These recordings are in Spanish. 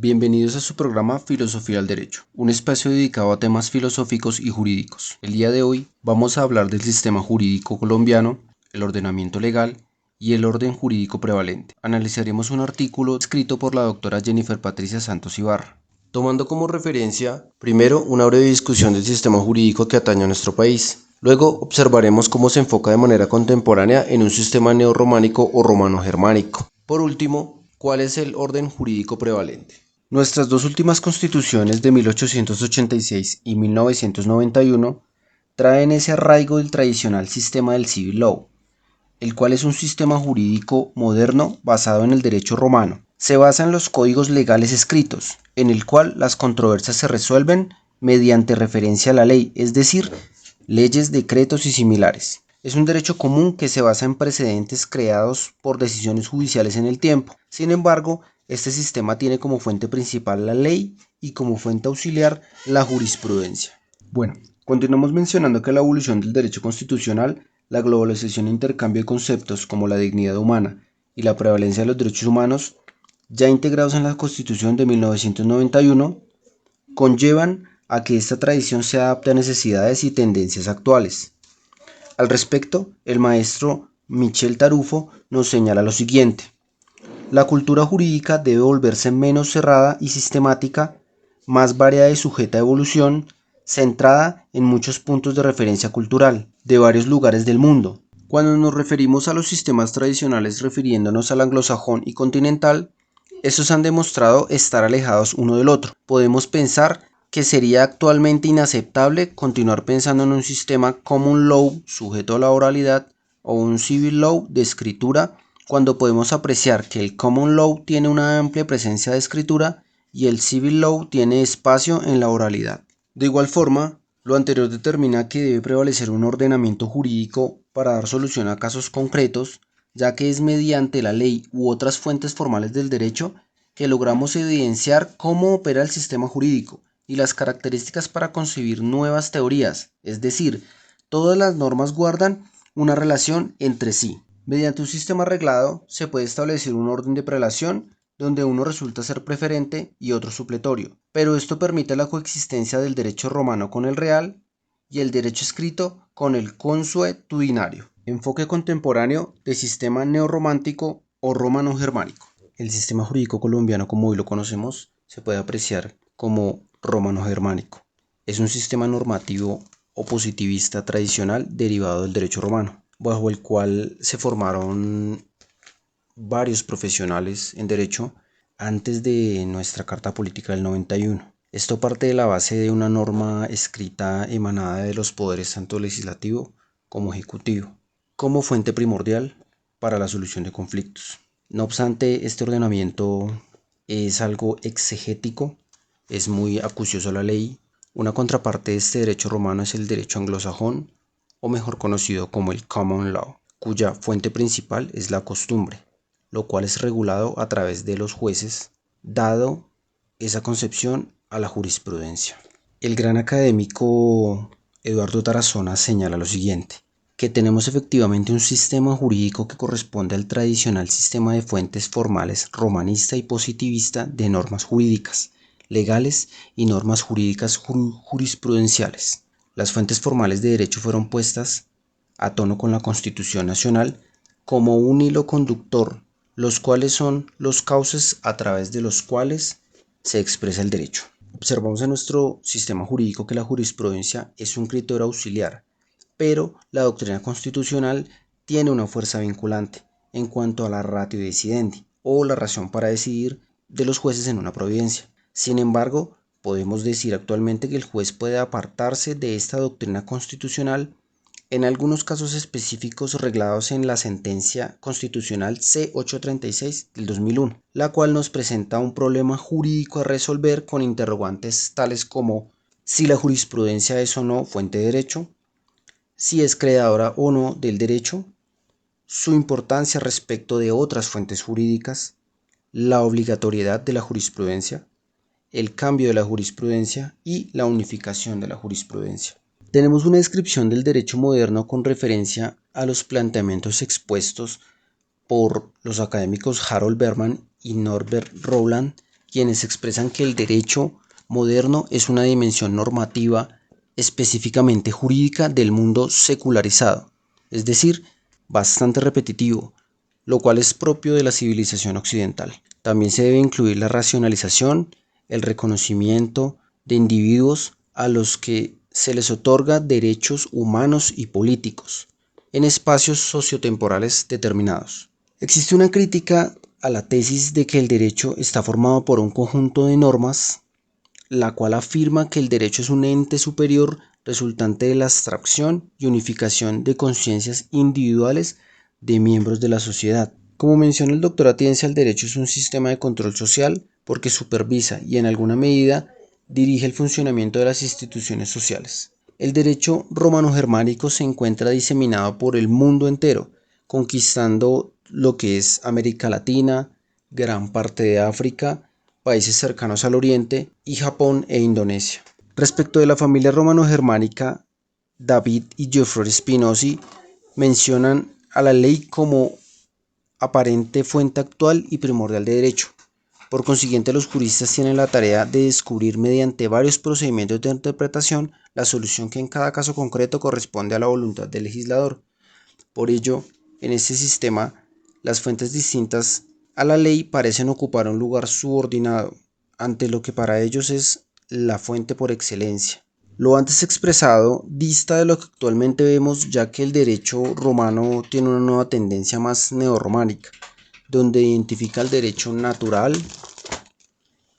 Bienvenidos a su programa Filosofía del Derecho, un espacio dedicado a temas filosóficos y jurídicos. El día de hoy vamos a hablar del sistema jurídico colombiano, el ordenamiento legal y el orden jurídico prevalente. Analizaremos un artículo escrito por la doctora Jennifer Patricia Santos Ibarra. Tomando como referencia, primero, una breve discusión del sistema jurídico que atañe a nuestro país. Luego, observaremos cómo se enfoca de manera contemporánea en un sistema neorrománico o romano-germánico. Por último, ¿cuál es el orden jurídico prevalente? Nuestras dos últimas constituciones de 1886 y 1991 traen ese arraigo del tradicional sistema del civil law, el cual es un sistema jurídico moderno basado en el derecho romano. Se basa en los códigos legales escritos, en el cual las controversias se resuelven mediante referencia a la ley, es decir, leyes, decretos y similares. Es un derecho común que se basa en precedentes creados por decisiones judiciales en el tiempo. Sin embargo, este sistema tiene como fuente principal la ley y como fuente auxiliar la jurisprudencia. Bueno, continuamos mencionando que la evolución del derecho constitucional, la globalización e intercambio de conceptos como la dignidad humana y la prevalencia de los derechos humanos, ya integrados en la Constitución de 1991, conllevan a que esta tradición se adapte a necesidades y tendencias actuales. Al respecto, el maestro Michel Tarufo nos señala lo siguiente: la cultura jurídica debe volverse menos cerrada y sistemática, más variada y sujeta a evolución, centrada en muchos puntos de referencia cultural de varios lugares del mundo. Cuando nos referimos a los sistemas tradicionales refiriéndonos al anglosajón y continental, estos han demostrado estar alejados uno del otro. Podemos pensar que sería actualmente inaceptable continuar pensando en un sistema common law sujeto a la oralidad o un civil law de escritura, cuando podemos apreciar que el common law tiene una amplia presencia de escritura y el civil law tiene espacio en la oralidad. De igual forma, lo anterior determina que debe prevalecer un ordenamiento jurídico para dar solución a casos concretos, ya que es mediante la ley u otras fuentes formales del derecho que logramos evidenciar cómo opera el sistema jurídico y las características para concebir nuevas teorías, es decir, todas las normas guardan una relación entre sí. Mediante un sistema reglado se puede establecer un orden de prelación donde uno resulta ser preferente y otro supletorio, pero esto permite la coexistencia del derecho romano con el real y el derecho escrito con el consuetudinario. Enfoque contemporáneo de sistema neorromántico o romano-germánico. El sistema jurídico colombiano, como hoy lo conocemos, se puede apreciar como romano-germánico. Es un sistema normativo o positivista tradicional derivado del derecho romano, bajo el cual se formaron varios profesionales en derecho antes de nuestra Carta Política del 91. Esto parte de la base de una norma escrita emanada de los poderes tanto legislativo como ejecutivo, como fuente primordial para la solución de conflictos. No obstante, este ordenamiento es algo exegético, es muy acucioso a la ley. Una contraparte de este derecho romano es el derecho anglosajón, o mejor conocido como el common law, cuya fuente principal es la costumbre, lo cual es regulado a través de los jueces, dado esa concepción a la jurisprudencia. El gran académico Eduardo Tarazona señala lo siguiente: que tenemos efectivamente un sistema jurídico que corresponde al tradicional sistema de fuentes formales romanista y positivista de normas jurídicas, legales y normas jurídicas jurisprudenciales. Las fuentes formales de derecho fueron puestas a tono con la Constitución Nacional como un hilo conductor, los cuales son los cauces a través de los cuales se expresa el derecho. Observamos en nuestro sistema jurídico que la jurisprudencia es un criterio auxiliar, pero la doctrina constitucional tiene una fuerza vinculante en cuanto a la ratio decidendi o la razón para decidir de los jueces en una providencia. Sin embargo, podemos decir actualmente que el juez puede apartarse de esta doctrina constitucional en algunos casos específicos reglados en la sentencia constitucional C-836 del 2001, la cual nos presenta un problema jurídico a resolver con interrogantes tales como si la jurisprudencia es o no fuente de derecho, si es creadora o no del derecho, su importancia respecto de otras fuentes jurídicas, la obligatoriedad de la jurisprudencia, el cambio de la jurisprudencia y la unificación de la jurisprudencia. Tenemos una descripción del derecho moderno con referencia a los planteamientos expuestos por los académicos Harold Berman y Norbert Rowland quienes expresan que el derecho moderno es una dimensión normativa específicamente jurídica del mundo secularizado, es decir, bastante repetitivo, lo cual es propio de la civilización occidental. También se debe incluir la racionalización, el reconocimiento de individuos a los que se les otorga derechos humanos y políticos en espacios sociotemporales determinados. Existe una crítica a la tesis de que el derecho está formado por un conjunto de normas, la cual afirma que el derecho es un ente superior resultante de la abstracción y unificación de conciencias individuales de miembros de la sociedad. Como menciona el doctor Atienza, el derecho es un sistema de control social porque supervisa y en alguna medida dirige el funcionamiento de las instituciones sociales. El derecho romano-germánico se encuentra diseminado por el mundo entero, conquistando lo que es América Latina, gran parte de África, países cercanos al Oriente y Japón e Indonesia. Respecto de la familia romano-germánica, David y Geoffroy Spinozzi mencionan a la ley como aparente fuente actual y primordial de derecho. Por consiguiente, los juristas tienen la tarea de descubrir mediante varios procedimientos de interpretación la solución que en cada caso concreto corresponde a la voluntad del legislador. Por ello, en este sistema, las fuentes distintas a la ley parecen ocupar un lugar subordinado ante lo que para ellos es la fuente por excelencia. Lo antes expresado dista de lo que actualmente vemos, ya que el derecho romano tiene una nueva tendencia más neorrománica, donde identifica el derecho natural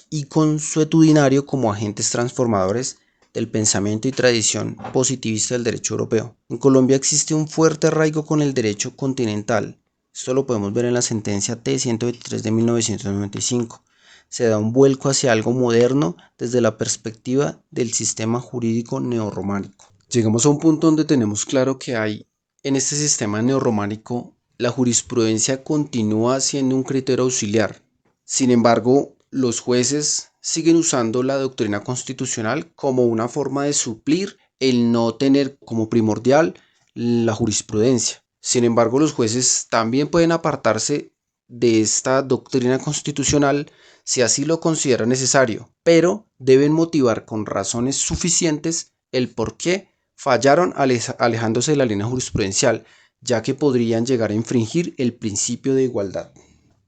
y consuetudinario como agentes transformadores del pensamiento y tradición positivista del derecho europeo. En Colombia existe un fuerte arraigo con el derecho continental. Esto lo podemos ver en la sentencia T-123 de 1995. Se da un vuelco hacia algo moderno desde la perspectiva del sistema jurídico neorrománico. Llegamos a un punto donde tenemos claro que hay en este sistema neorrománico la jurisprudencia continúa siendo un criterio auxiliar. Sin embargo, los jueces siguen usando la doctrina constitucional como una forma de suplir el no tener como primordial la jurisprudencia. Sin embargo, los jueces también pueden apartarse de esta doctrina constitucional si así lo consideran necesario, pero deben motivar con razones suficientes el por qué fallaron alejándose de la línea jurisprudencial, ya que podrían llegar a infringir el principio de igualdad.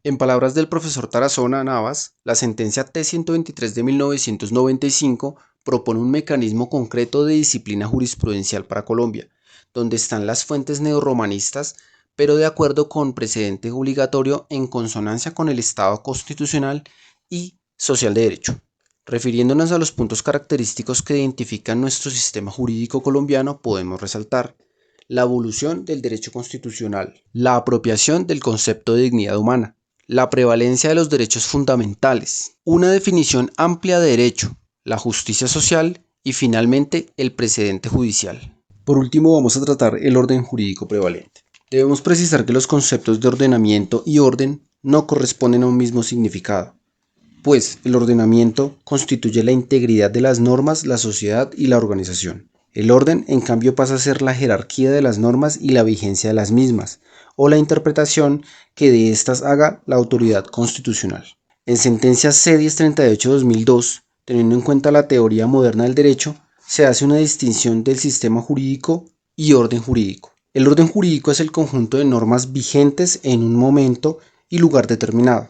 En palabras del profesor Tarazona Navas, la sentencia T-123 de 1995 propone un mecanismo concreto de disciplina jurisprudencial para Colombia, donde están las fuentes neorromanistas, pero de acuerdo con precedente obligatorio en consonancia con el Estado constitucional y social de derecho. Refiriéndonos a los puntos característicos que identifican nuestro sistema jurídico colombiano, podemos resaltar la evolución del derecho constitucional, la apropiación del concepto de dignidad humana, la prevalencia de los derechos fundamentales, una definición amplia de derecho, la justicia social y finalmente el precedente judicial. Por último, vamos a tratar el orden jurídico prevalente. Debemos precisar que los conceptos de ordenamiento y orden no corresponden a un mismo significado, pues el ordenamiento constituye la integridad de las normas, la sociedad y la organización. El orden, en cambio, pasa a ser la jerarquía de las normas y la vigencia de las mismas, o la interpretación que de éstas haga la autoridad constitucional. En sentencia C-1038-2002, teniendo en cuenta la teoría moderna del derecho, se hace una distinción del sistema jurídico y orden jurídico. El orden jurídico es el conjunto de normas vigentes en un momento y lugar determinado.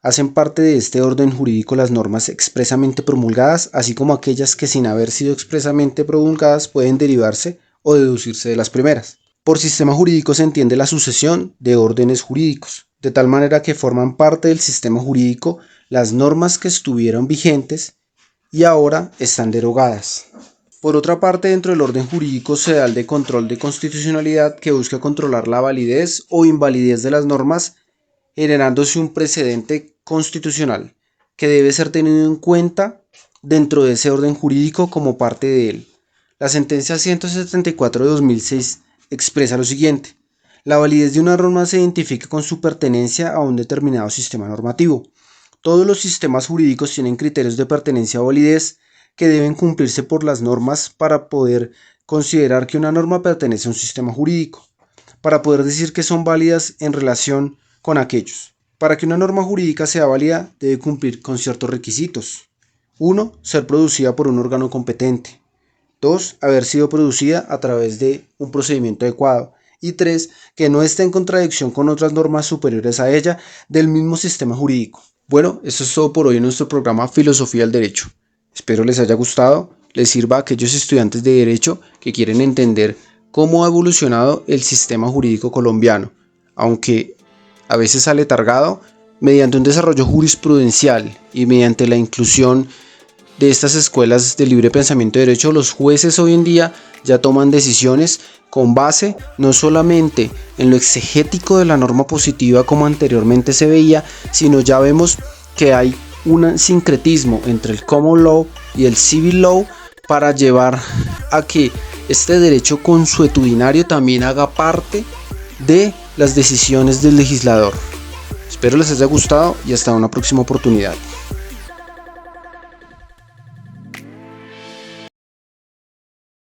Hacen parte de este orden jurídico las normas expresamente promulgadas, así como aquellas que sin haber sido expresamente promulgadas pueden derivarse o deducirse de las primeras. Por sistema jurídico se entiende la sucesión de órdenes jurídicos, de tal manera que forman parte del sistema jurídico las normas que estuvieron vigentes y ahora están derogadas. Por otra parte, dentro del orden jurídico se da el de control de constitucionalidad, que busca controlar la validez o invalidez de las normas, generándose un precedente constitucional que debe ser tenido en cuenta dentro de ese orden jurídico como parte de él. La sentencia 174 de 2006 expresa lo siguiente: la validez de una norma se identifica con su pertenencia a un determinado sistema normativo. Todos los sistemas jurídicos tienen criterios de pertenencia o validez que deben cumplirse por las normas para poder considerar que una norma pertenece a un sistema jurídico, para poder decir que son válidas en relación con aquellos. Para que una norma jurídica sea válida, debe cumplir con ciertos requisitos. 1. Ser producida por un órgano competente. 2. Haber sido producida a través de un procedimiento adecuado. Y 3. Que no esté en contradicción con otras normas superiores a ella del mismo sistema jurídico. Bueno, eso es todo por hoy en nuestro programa Filosofía del Derecho. Espero les haya gustado, les sirva a aquellos estudiantes de Derecho que quieren entender cómo ha evolucionado el sistema jurídico colombiano, aunque a veces aletargado, mediante un desarrollo jurisprudencial y mediante la inclusión de estas escuelas de libre pensamiento de derecho, los jueces hoy en día ya toman decisiones con base no solamente en lo exegético de la norma positiva como anteriormente se veía, sino ya vemos que hay un sincretismo entre el common law y el civil law para llevar a que este derecho consuetudinario también haga parte de las decisiones del legislador. Espero les haya gustado y hasta una próxima oportunidad.